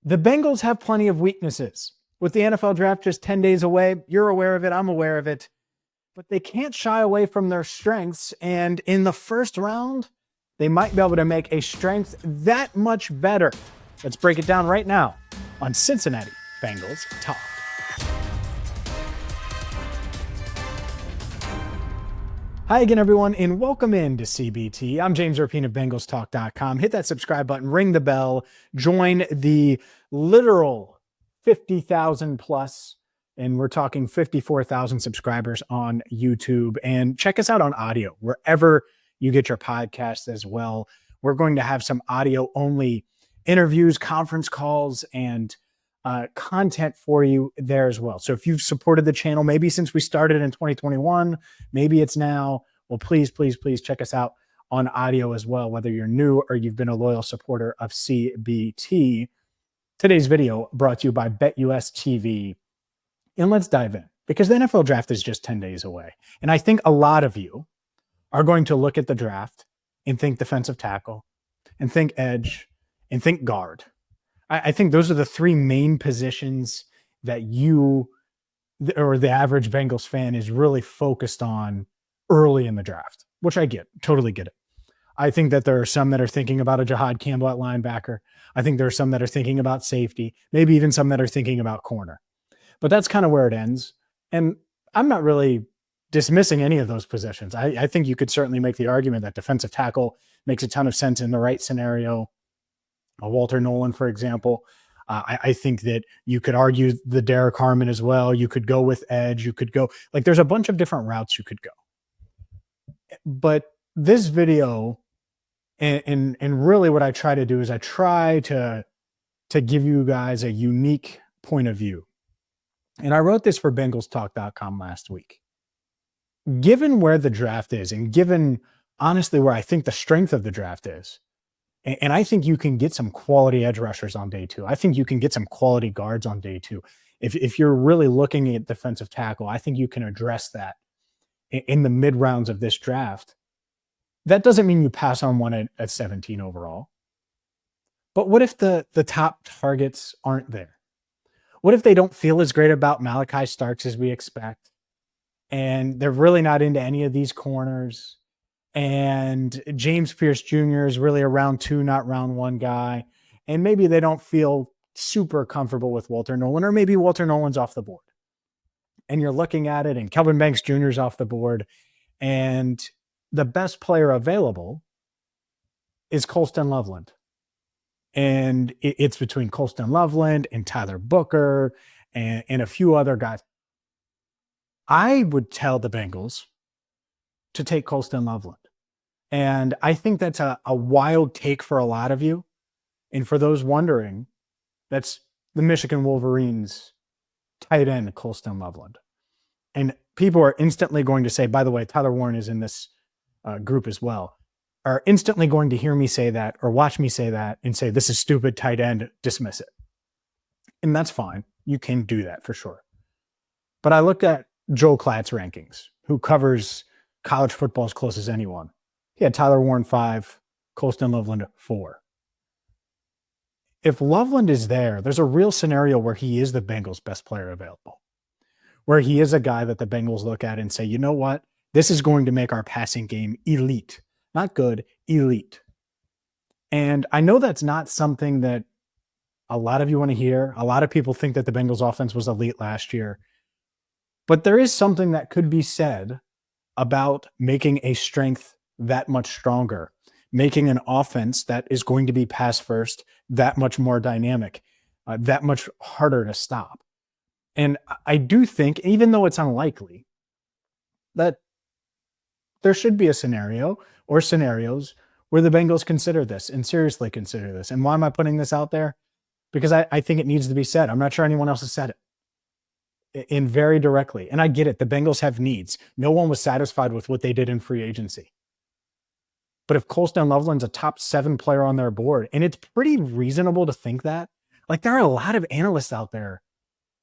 The Bengals have plenty of weaknesses. With the NFL draft just 10 days away, you're aware of it, I'm aware of it, but they can't shy away from their strengths. And in the first round, they might be able to make a strength that much better. Let's break it down right now on Cincinnati Bengals Talk. Hi again, everyone, and welcome in to CBT. I'm James Rapien of BengalsTalk.com. Hit that subscribe button, ring the bell, join the literal 50,000 plus, and we're talking 54,000 subscribers on YouTube. And check us out on audio, wherever you get your podcasts as well. We're going to have some audio-only interviews, conference calls, and content for you there as well. So if you've supported the channel, maybe since we started in 2021, maybe it's now, well, please check us out on audio as well, whether you're new or you've been a loyal supporter of CBT. Today's video brought to you by BetUS TV. And let's dive in, because the NFL draft is just 10 days away. And I think a lot of you are going to look at the draft and think defensive tackle, and think edge, and think guard. I think those are the three main positions that you or the average Bengals fan is really focused on early in the draft, which I get, totally get it. I think that there are some that are thinking about a Jahad Campbell at linebacker. I think there are some that are thinking about safety, maybe even some that are thinking about corner. But that's kind of where it ends. And I'm not really dismissing any of those positions. I think you could certainly make the argument that defensive tackle makes a ton of sense in the right scenario. Walter Nolan, for example. I think that you could argue the Derek Harmon as well. You could go with edge. You could go, like, there's a bunch of different routes you could go. But this video, and really what I try to do is I try to give you guys a unique point of view. And I wrote this for BengalsTalk.com last week. Given where the draft is, and given, honestly, where I think the strength of the draft is, and I think you can get some quality edge rushers on day two. I think you can get some quality guards on day two. If you're really looking at defensive tackle, I think you can address that in the mid rounds of this draft. That doesn't mean you pass on one at 17 overall. But what if the top targets aren't there? What if they don't feel as great about Malachi Starks as we expect? And they're really not into any of these corners. And James Pierce Jr. is really a round two, not round one guy. And maybe they don't feel super comfortable with Walter Nolan, or maybe Walter Nolan's off the board. And you're looking at it, and Kelvin Banks Jr. is off the board. And the best player available is Colston Loveland. And it's between Colston Loveland and Tyler Booker and a few other guys. I would tell the Bengals to take Colston Loveland. And I think that's a wild take for a lot of you. And for those wondering, that's the Michigan Wolverines tight end, Colston Loveland. And people are instantly going to say, by the way, Tyler Warren is in this group as well, are instantly going to hear me say that or watch me say that and say, this is stupid, tight end, dismiss it. And that's fine. You can do that for sure. But I looked at Joe Klatt's rankings, who covers college football as close as anyone. He had Tyler Warren 5, Colston Loveland 4. If Loveland is there, there's a real scenario where he is the Bengals' best player available, where he is a guy that the Bengals look at and say, you know what? This is going to make our passing game elite. Not good, elite. And I know that's not something that a lot of you want to hear. A lot of people think that the Bengals' offense was elite last year. But there is something that could be said about making a strength that much stronger, making an offense that is going to be pass first that much more dynamic, that much harder to stop. And I do think, even though it's unlikely, that there should be a scenario or scenarios where the Bengals consider this and seriously consider this. And why am I putting this out there? Because I think it needs to be said. I'm not sure anyone else has said it in very directly. And I get it. The Bengals have needs. No one was satisfied with what they did in free agency. But if Colston Loveland's a top 7 player on their board, and it's pretty reasonable to think that, like, there are a lot of analysts out there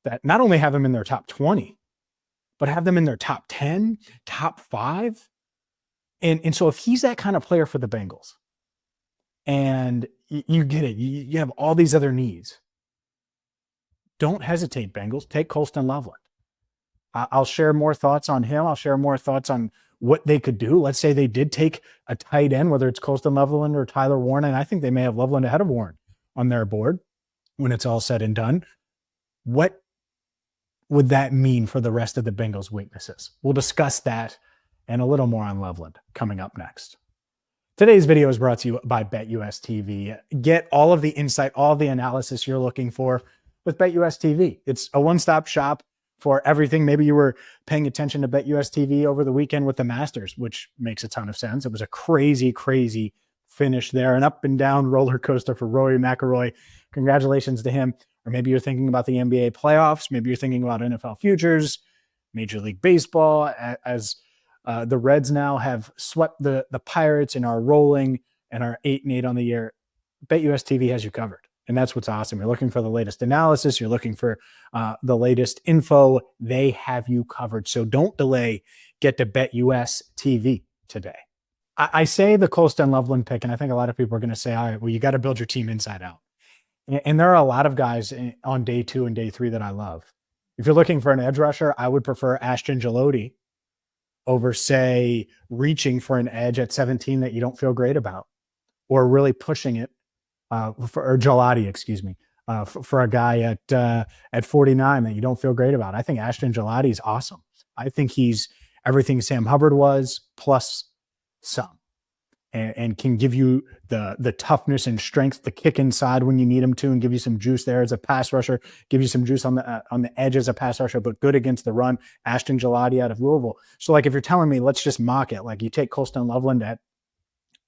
that not only have him in their top 20, but have them in their top 10, top 5. And so if he's that kind of player for the Bengals, and you get it, you have all these other needs, don't hesitate, Bengals. Take Colston Loveland. I'll share more thoughts on him. I'll share more thoughts on what they could do. Let's say they did take a tight end, whether it's Colston Loveland or Tyler Warren, and I think they may have Loveland ahead of Warren on their board when it's all said and done. What would that mean for the rest of the Bengals' weaknesses? We'll discuss that and a little more on Loveland coming up next. Today's video is brought to you by BetUS TV. Get all of the insight, all of the analysis you're looking for with BetUS TV. It's a one-stop shop for everything. Maybe you were paying attention to BetUS TV over the weekend with the Masters, which makes a ton of sense. It was a crazy, crazy finish there, an up and down roller coaster for Rory McIlroy. Congratulations to him. Or maybe you're thinking about the NBA playoffs. Maybe you're thinking about NFL futures, Major League Baseball, as the Reds now have swept the Pirates and are rolling and are 8-8 on the year. BetUS TV has you covered. And that's what's awesome. You're looking for the latest analysis. You're looking for the latest info. They have you covered. So don't delay. Get to BetUS TV today. I say the Colston Loveland pick, and I think a lot of people are going to say, all right, well, you got to build your team inside out. And there are a lot of guys on day 2 and day 3 that I love. If you're looking for an edge rusher, I would prefer Ashton Geloti over, say, reaching for an edge at 17 that you don't feel great about, or really pushing it or Gelati, excuse me, for a guy at 49 that you don't feel great about. I think Ashton Gelati is awesome. I think he's everything Sam Hubbard was plus some, and can give you the toughness and strength, the kick inside when you need him to, and give you some juice there as a pass rusher, give you some juice on the edge as a pass rusher, but good against the run. Ashton Gelati out of Louisville. So like if you're telling me, let's just mock it, like you take Colston Loveland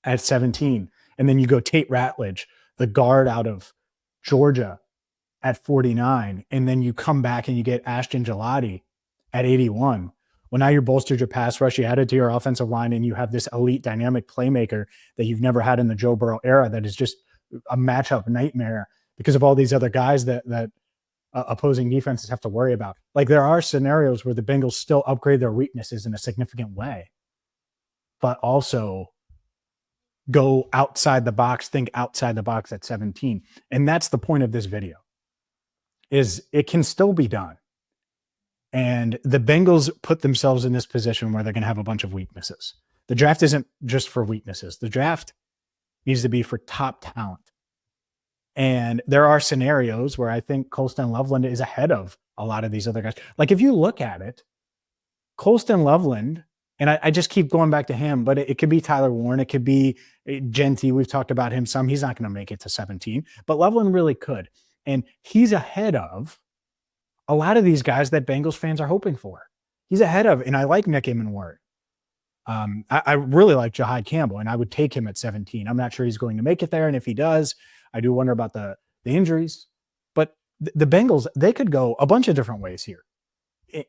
at 17, and then you go Tate Ratledge, the guard out of Georgia, at 49, and then you come back and you get Ashton Gelati at 81. Well, now you bolstered your pass rush, you added to your offensive line, and you have this elite dynamic playmaker that you've never had in the Joe Burrow era that is just a matchup nightmare because of all these other guys that opposing defenses have to worry about. Like there are scenarios where the Bengals still upgrade their weaknesses in a significant way, but also go outside the box, think outside the box at 17. And that's the point of this video, is it can still be done. And the Bengals put themselves in this position where they're going to have a bunch of weaknesses. The draft isn't just for weaknesses. The draft needs to be for top talent. And there are scenarios where I think Colston Loveland is ahead of a lot of these other guys. Like if you look at it, Colston Loveland, and I just keep going back to him, but it could be Tyler Warren. It could be Genty. We've talked about him some. He's not going to make it to 17, but Loveland really could. And he's ahead of a lot of these guys that Bengals fans are hoping for. He's ahead of, and I like Nick Emenward. I really like Jahai Campbell, and I would take him at 17. I'm not sure he's going to make it there, and if he does, I do wonder about the injuries. But the Bengals, they could go a bunch of different ways here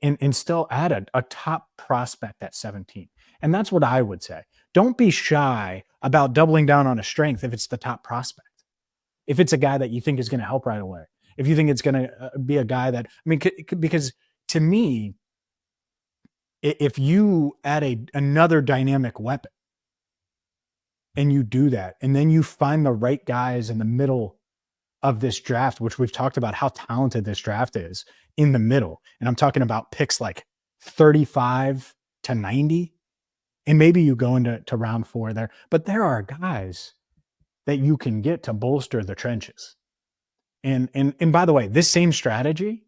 and still add a top prospect at 17. And that's what I would say. Don't be shy about doubling down on a strength if it's the top prospect. If it's a guy that you think is going to help right away. If you think it's going to be a guy that, I mean, because to me, if you add another dynamic weapon and you do that, and then you find the right guys in the middle of this draft, which we've talked about how talented this draft is in the middle. And I'm talking about picks like 35 to 90. And maybe you go into round 4 there, but there are guys that you can get to bolster the trenches. And by the way, this same strategy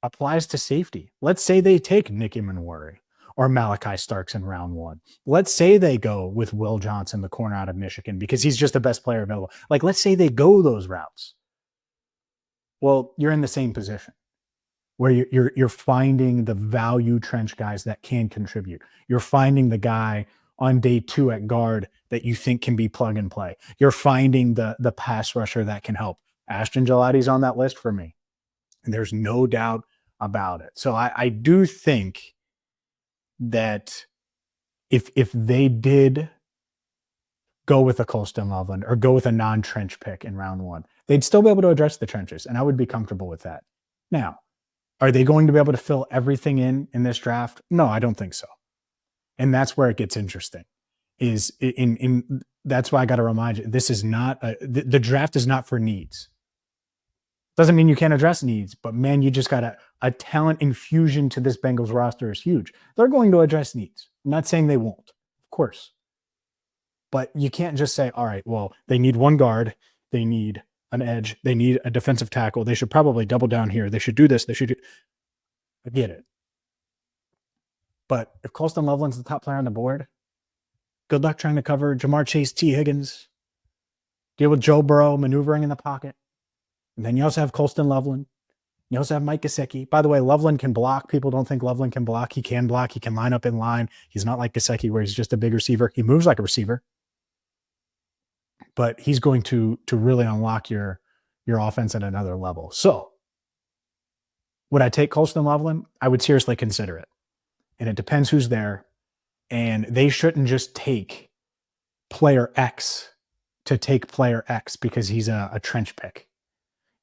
applies to safety. Let's say they take Nick Emenwari or Malachi Starks in round 1. Let's say they go with Will Johnson, the corner out of Michigan, because he's just the best player available. Like, let's say they go those routes. Well, you're in the same position where you're finding the value trench guys that can contribute. You're finding the guy on day 2 at guard that you think can be plug and play. You're finding the pass rusher that can help. Ashton Gelati's on that list for me. And there's no doubt about it. So I do think that if they did go with a Colston Loveland or go with a non-trench pick in round 1, they'd still be able to address the trenches, and I would be comfortable with that. Now, are they going to be able to fill everything in this draft? No, I don't think so. And that's where it gets interesting. Is that's why I got to remind you, this is not the draft is not for needs. Doesn't mean you can't address needs, but man, you just got a talent infusion to this Bengals roster is huge. They're going to address needs. I'm not saying they won't, of course. But you can't just say, all right, well, they need one guard, they need an edge, they need a defensive tackle. They should probably double down here. They should do this. They should do. I get it. But if Colston Loveland's the top player on the board, good luck trying to cover Jamar Chase, T. Higgins, deal with Joe Burrow maneuvering in the pocket. And then you also have Colston Loveland. You also have Mike Gesicki. By the way, Loveland can block. People don't think Loveland can block. He can block. He can line up in line. He's not like Gesicki where he's just a big receiver. He moves like a receiver. But he's going to really unlock your offense at another level. So would I take Colston Loveland? I would seriously consider it. And it depends who's there. And they shouldn't just take player X to take player X because he's a trench pick.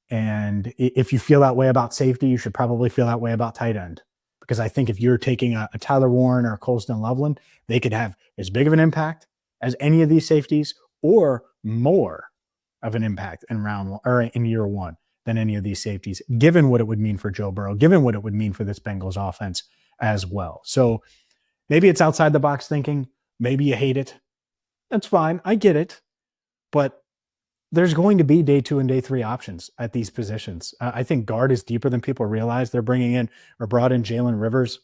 And if you feel that way about safety, you should probably feel that way about tight end. Because I think if you're taking a Tyler Warren or a Colston Loveland, they could have as big of an impact as any of these safeties or more of an impact in round one or in year one than any of these safeties, given what it would mean for Joe Burrow, given what it would mean for this Bengals offense as well. So maybe it's outside the box thinking. Maybe you hate it. That's fine. I get it. But there's going to be day 2 and day 3 options at these positions. I think guard is deeper than people realize. They're bringing in or brought in Jalen Rivers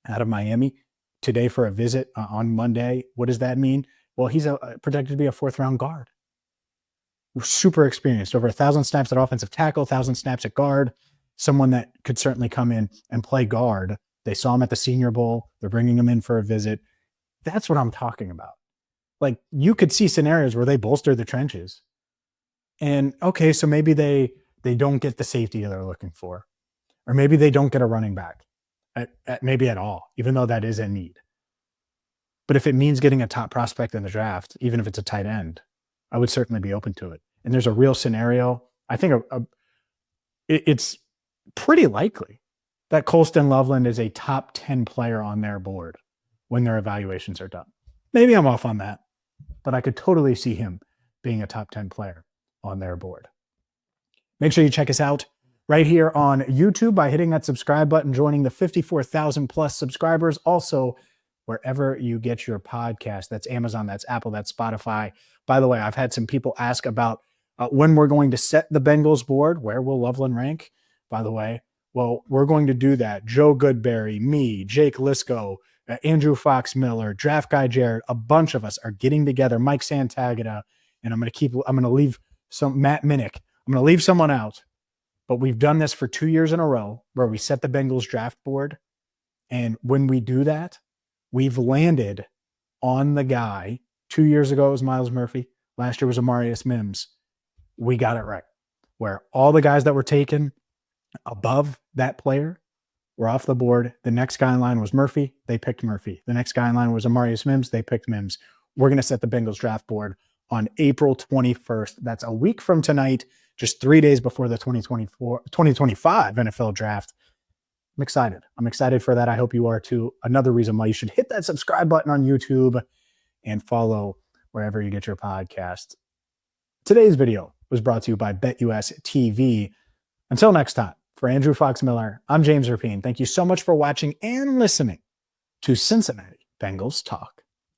out of Miami today for a visit on Monday. What does that mean? Well, he's projected to be a 4th-round guard. Super experienced, over 1,000 snaps at offensive tackle, 1,000 snaps at guard, someone that could certainly come in and play guard. They saw him at the Senior Bowl. They're bringing him in for a visit. That's what I'm talking about. Like, you could see scenarios where they bolster the trenches. And, okay, so maybe they don't get the safety they're looking for. Or maybe they don't get a running back, maybe at all, even though that is a need. But if it means getting a top prospect in the draft, even if it's a tight end, I would certainly be open to it. And there's a real scenario. I think it's pretty likely that Colston Loveland is a top 10 player on their board when their evaluations are done. Maybe I'm off on that, but I could totally see him being a top 10 player on their board. Make sure you check us out right here on YouTube by hitting that subscribe button, joining the 54,000 plus subscribers. Also, wherever you get your podcast. That's Amazon, that's Apple, that's Spotify. By the way, I've had some people ask about when we're going to set the Bengals board. Where will Loveland rank? By the way, well, we're going to do that. Joe Goodberry, me, Jake Lisco, Andrew Fox Miller, Draft Guy Jared, a bunch of us are getting together, Mike Santagata, and I'm going to leave some Matt Minnick. I'm going to leave someone out, but we've done this for 2 years in a row where we set the Bengals draft board. And when we do that, we've landed on the guy. 2 years ago, it was Myles Murphy. Last year was Amarius Mims. We got it right. Where all the guys that were taken above that player were off the board. The next guy in line was Murphy. They picked Murphy. The next guy in line was Amarius Mims. They picked Mims. We're going to set the Bengals draft board on April 21st. That's a week from tonight, just 3 days before the 2025 NFL draft. I'm excited. I'm excited for that. I hope you are too. Another reason why you should hit that subscribe button on YouTube and follow wherever you get your podcast. Today's video was brought to you by BetUS TV. Until next time, for Andrew Fox Miller, I'm James Rapien. Thank you so much for watching and listening to Cincinnati Bengals Talk.